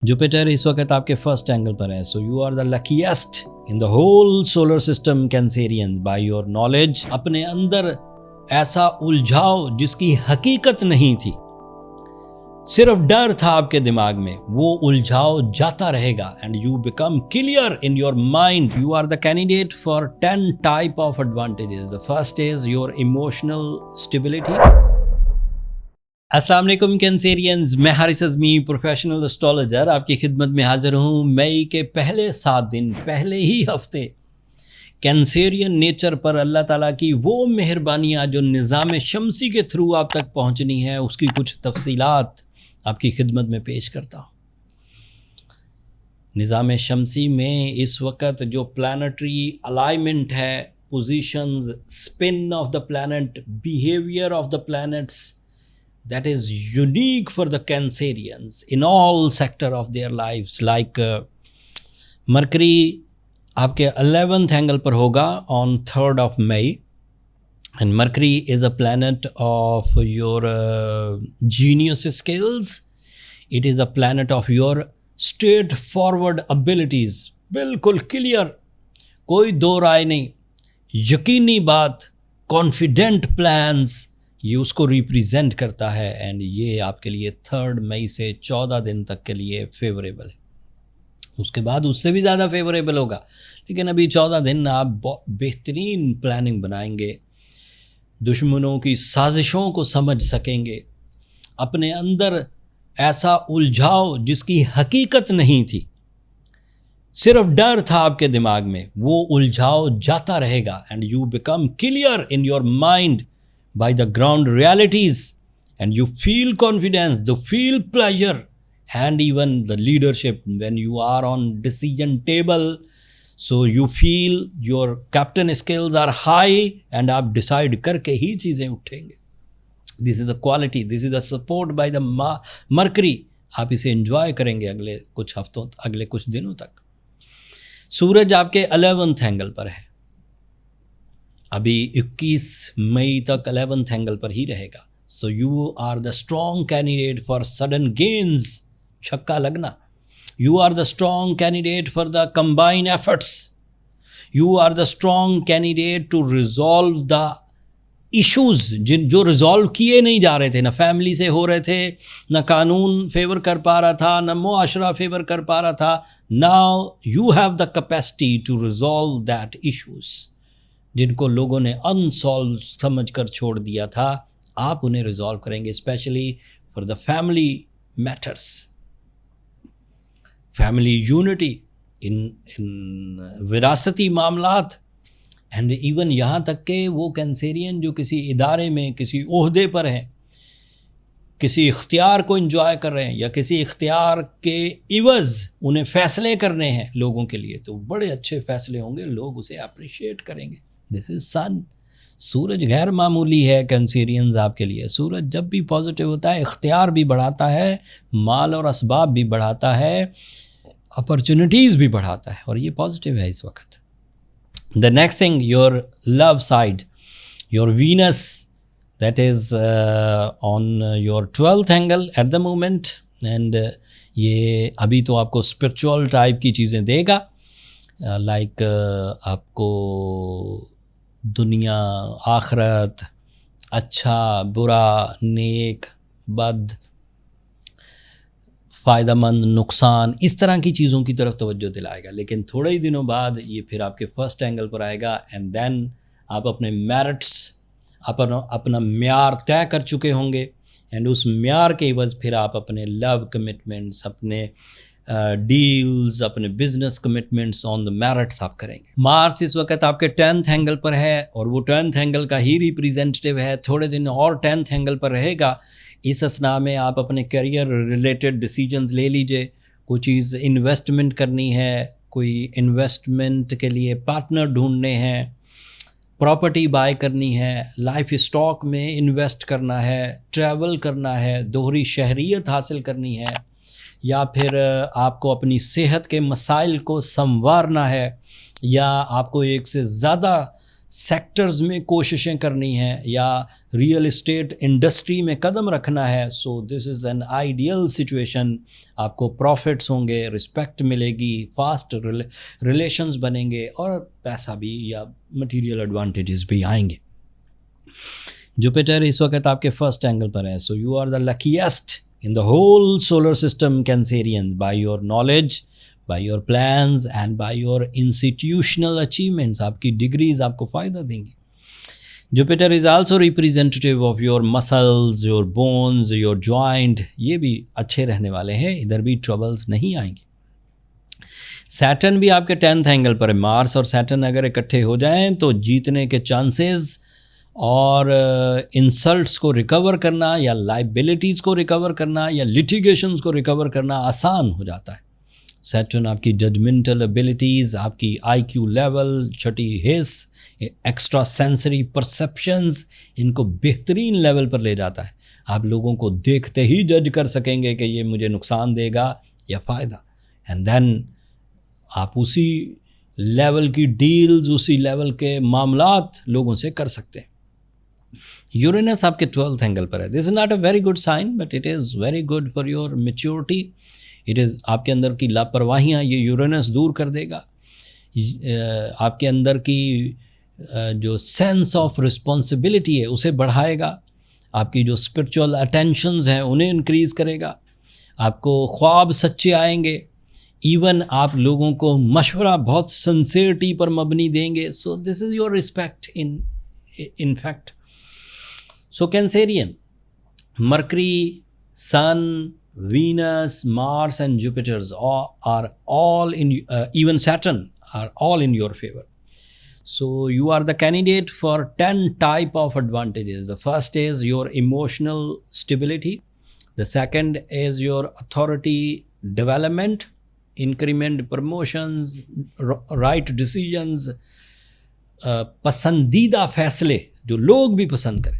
Jupiter इस वक्त आपके फर्स्ट एंगल पर है, so you are the luckiest in the whole solar system Cancerian by your knowledge. अपने अंदर ऐसा उलझाओ जिसकी हकीकत नहीं थी, सिर्फ डर था आपके दिमाग में, वो उलझाओ जाता रहेगा and you become clear in your mind. You are the candidate for 10 type of advantages. The first is your emotional stability. अस्सलाम वालेकुम कैंसेरियंस, मैं हारिस अज़मी प्रोफेशनल एस्ट्रोलॉजर आपकी खिदमत में हाजिर हूँ। मई के पहले 7 दिन, पहले ही हफ्ते कैंसेरियन नेचर पर अल्लाह ताला की वो मेहरबानियाँ जो निज़ाम शमसी के थ्रू आप तक पहुँचनी है, उसकी कुछ तफसीलात आपकी खिदमत में पेश करता हूँ। निज़ाम शमसी में इस वक्त जो प्लानटरी अलाइनमेंट है, positions, spin off the planet, behaviour of the planets, that is unique for the Cancerians in all sector of their lives. Like Mercury आपके 11th एंगल पर होगा on 3rd of May, and Mercury is a planet of your genius skills. It is a planet of your straightforward abilities. बिल्कुल clear, कोई दो राय नहीं, यकीनी बात, confident plans, ये उसको रिप्रेजेंट करता है। एंड ये आपके लिए 3 मई से 14 दिन तक के लिए फेवरेबल है। उसके बाद उससे भी ज़्यादा फेवरेबल होगा, लेकिन अभी 14 दिन आप बेहतरीन प्लानिंग बनाएंगे, दुश्मनों की साजिशों को समझ सकेंगे, अपने अंदर ऐसा उलझाओ जिसकी हकीकत नहीं थी, सिर्फ डर था आपके दिमाग में, वो उलझाओ जाता रहेगा and you become clear in your mind by the ground realities, and you feel confidence, you feel pleasure, and even the leadership when you are on decision table, so you feel your captain skills are high and आप decide करके ही चीज़ें उठेंगे। This is the quality, this is the support by the Mercury। आप इसे enjoy करेंगे अगले कुछ हफ्तों, अगले कुछ दिनों तक। सूरज आपके 11th एंगल पर है, अभी 21 मई तक 11th एंगल पर ही रहेगा। So you are the strong candidate for sudden gains, छक्का लगना। You are the strong candidate for the combine efforts. You are the strong candidate to resolve the issues जो रिजॉल्व किए नहीं जा रहे थे, ना फैमिली से हो रहे थे, ना कानून फेवर कर पा रहा था, ना मुआशरा फेवर कर पा रहा था। Now you have the capacity to resolve that issues जिनको लोगों ने अनसॉल्व समझ कर छोड़ दिया था, आप उन्हें रिजॉल्व करेंगे, specially for the family matters, family unity, इन विरासती मामलात, एंड इवन यहाँ तक के वो कैंसेरियन जो किसी इदारे में किसी ओहदे पर हैं, किसी इख्तियार को एंजॉय कर रहे हैं या किसी इख्तियार के इवज़ उन्हें फ़ैसले करने हैं लोगों के लिए, तो बड़े अच्छे फ़ैसले होंगे, लोग उसे अप्रिशिएट करेंगे। दिस इज़ सन। सूरज गैर मामूली है कैंसेरियंस आपके लिए। सूरज जब भी पॉजिटिव होता है, इख्तियार भी बढ़ाता है, माल और असबाब भी बढ़ाता है, अपॉर्चुनिटीज़ भी बढ़ाता है, और ये पॉजिटिव है इस वक्त। The next thing, your love side, your Venus, that is on your 12th angle at the moment, and ये अभी तो आपको स्पिरिचुअल टाइप की चीज़ें देगा, लाइक आपको दुनिया, आखरत, अच्छा, बुरा, नेक, बद, फ़ायदेमंद, नुकसान, इस तरह की चीज़ों की तरफ तवज्जो दिलाएगा। लेकिन थोड़े ही दिनों बाद ये फिर आपके फर्स्ट एंगल पर आएगा, एंड देन आप अपने मेरिट्स, अपना म्यार तय कर चुके होंगे, एंड उस म्यार के एवज़ फिर आप अपने लव कमिटमेंट्स, अपने डील्स, अपने business commitments on the merits आप करेंगे। मार्स इस वक्त आपके 10th एंगल पर है, और वो 10th एंगल का ही रिप्रेजेंटेटिव है, थोड़े दिन और 10th एंगल पर रहेगा। इस असना में आप अपने करियर रिलेटेड डिसीजंस ले लीजिए। कोई चीज़ इन्वेस्टमेंट करनी है, कोई इन्वेस्टमेंट के लिए पार्टनर ढूंढने हैं, प्रॉपर्टी बाय करनी है, लाइफ स्टॉक में इन्वेस्ट करना है, ट्रैवल करना है, दोहरी शहरियत हासिल करनी है, या फिर आपको अपनी सेहत के मसाइल को संवारना है, या आपको एक से ज़्यादा सेक्टर्स में कोशिशें करनी है या रियल एस्टेट इंडस्ट्री में कदम रखना है, सो this is an ideal situation. आपको प्रॉफिट्स होंगे, रिस्पेक्ट मिलेगी, फास्ट रिलेशंस बनेंगे और पैसा भी या मटेरियल एडवांटेजेस भी आएंगे। जुपिटर इस वक्त आपके फर्स्ट एंगल पर है, so you are the luckiest in the whole solar system Cancerian by your knowledge, by your plans and by your institutional achievements. आपकी डिग्रीज आपको फ़ायदा देंगी। Jupiter is also representative of your muscles, your bones, your joint, ये भी अच्छे रहने वाले हैं, इधर भी ट्रबल्स नहीं आएंगे। सैटर्न भी आपके 10th एंगल पर है। मार्स और सैटर्न अगर इकट्ठे हो जाएं तो जीतने के चांसेस और इंसल्ट्स को रिकवर करना या लाइबिलिटीज़ को रिकवर करना या लिटिगेशंस को रिकवर करना आसान हो जाता है। सैटर्न आपकी जजमेंटल एबिलिटीज़, आपकी IQ लेवल, छठी हिस, एक्स्ट्रा सेंसरी परसेप्शंस, इनको बेहतरीन लेवल पर ले जाता है। आप लोगों को देखते ही जज कर सकेंगे कि ये मुझे नुकसान देगा या फ़ायदा, एंड देन आप उसी लेवल की डील्स, उसी लेवल के मामलात लोगों से कर सकते हैं। यूरेनस आपके 12th एंगल पर है। This is not a very good sign but it is very good for your maturity. It is आपके अंदर की लापरवाहियाँ ये यूरेनस दूर कर देगा। आपके अंदर की जो सेंस ऑफ रिस्पॉन्सिबिलिटी है उसे बढ़ाएगा। आपकी जो स्पिरिचुअल अटेंशंस हैं उन्हें इंक्रीज़ करेगा। आपको ख्वाब सच्चे आएंगे। इवन आप लोगों को मशवरा बहुत सिंसियरिटी पर मबनी देंगे। So this is your respect in fact. So Cancerian, Mercury, Sun, Venus, Mars and Jupiters are all in, even Saturn are all in your favor. So you are the candidate for 10 type of advantages. The first is your emotional stability. The second is your authority development, increment, promotions, right decisions, पसंदीदा फैसले जो लोग भी पसंद करें।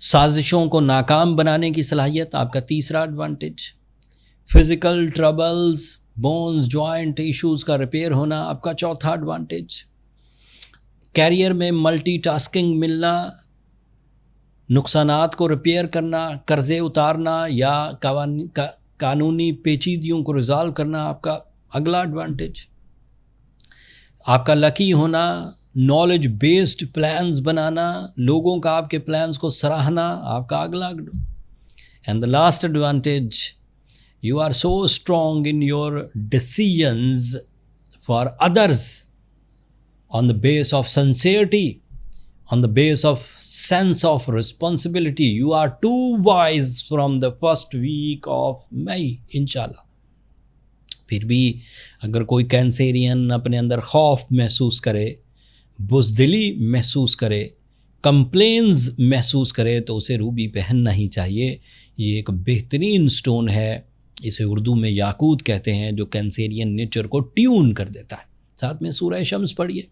साजिशों को नाकाम बनाने की सलाहियत आपका तीसरा advantage. Physical troubles, bones, joint issues का रिपेयर होना आपका चौथा एडवांटेज। कैरियर में मल्टीटास्किंग मिलना, नुकसानात को रिपेयर करना, कर्ज़े उतारना या कानूनी पेचीदगियों को रिजॉल्व करना आपका अगला एडवांटेज। आपका लकी होना, नॉलेज बेस्ड प्लान्स बनाना, लोगों का आपके प्लान्स को सराहना आपका अगला। And the last advantage, you are so strong in your decisions for others on the base of sincerity, on the base of sense of responsibility. You are too wise from the first week of May इंशाल्लाह। फिर भी अगर कोई Cancerian अपने अंदर खौफ महसूस करे, बुज़दिली महसूस करे, कंप्लेंस महसूस करे तो उसे रूबी पहनना ही चाहिए। ये एक बेहतरीन स्टोन है, इसे उर्दू में याकूत कहते हैं, जो कैंसेरियन नेचर को ट्यून कर देता है। साथ में सूरह शम्स पढ़िए।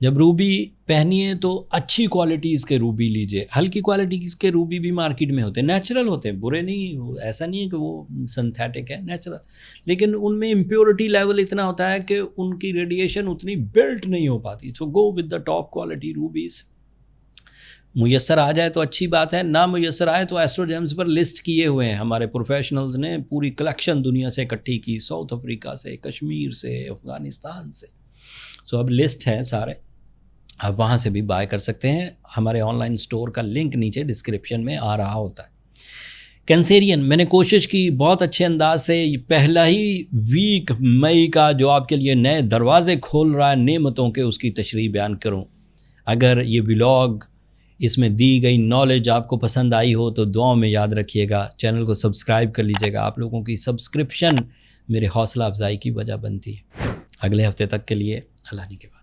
जब रूबी पहनिए तो अच्छी क्वालिटीज़ के रूबी लीजिए। हल्की क्वालिटीज़ के रूबी भी मार्केट में होते हैं, नेचुरल होते हैं, बुरे नहीं, ऐसा नहीं है कि वो सिंथेटिक है, नेचुरल। लेकिन उनमें इम्प्योरिटी लेवल इतना होता है कि उनकी रेडिएशन उतनी बिल्ट नहीं हो पाती। So go with the top quality rubies. मुयस्सर आ जाए तो अच्छी बात है, ना मुयस्सर आए तो एस्ट्रोजेम्स पर लिस्ट किए हुए हैं हमारे प्रोफेशनल्स ने। पूरी कलेक्शन दुनिया से इकट्ठी की, साउथ अफ्रीका से, कश्मीर से, अफ़गानिस्तान से। सो अब लिस्ट है सारे, आप वहाँ से भी बाय कर सकते हैं। हमारे ऑनलाइन स्टोर का लिंक नीचे डिस्क्रिप्शन में आ रहा होता है। कैंसेरियन, मैंने कोशिश की बहुत अच्छे अंदाज से पहला ही वीक मई का जो आपके लिए नए दरवाज़े खोल रहा है नेमतों के, उसकी तशरीह बयान करूं। अगर ये व्लॉग, इसमें दी गई नॉलेज आपको पसंद आई हो तो दुआओं में याद रखिएगा। चैनल को सब्सक्राइब कर लीजिएगा। आप लोगों की सब्सक्रिप्शन मेरे हौसला अफजाई की वजह बनती है। अगले हफ्ते तक के लिए अल्लाह ने के बाद।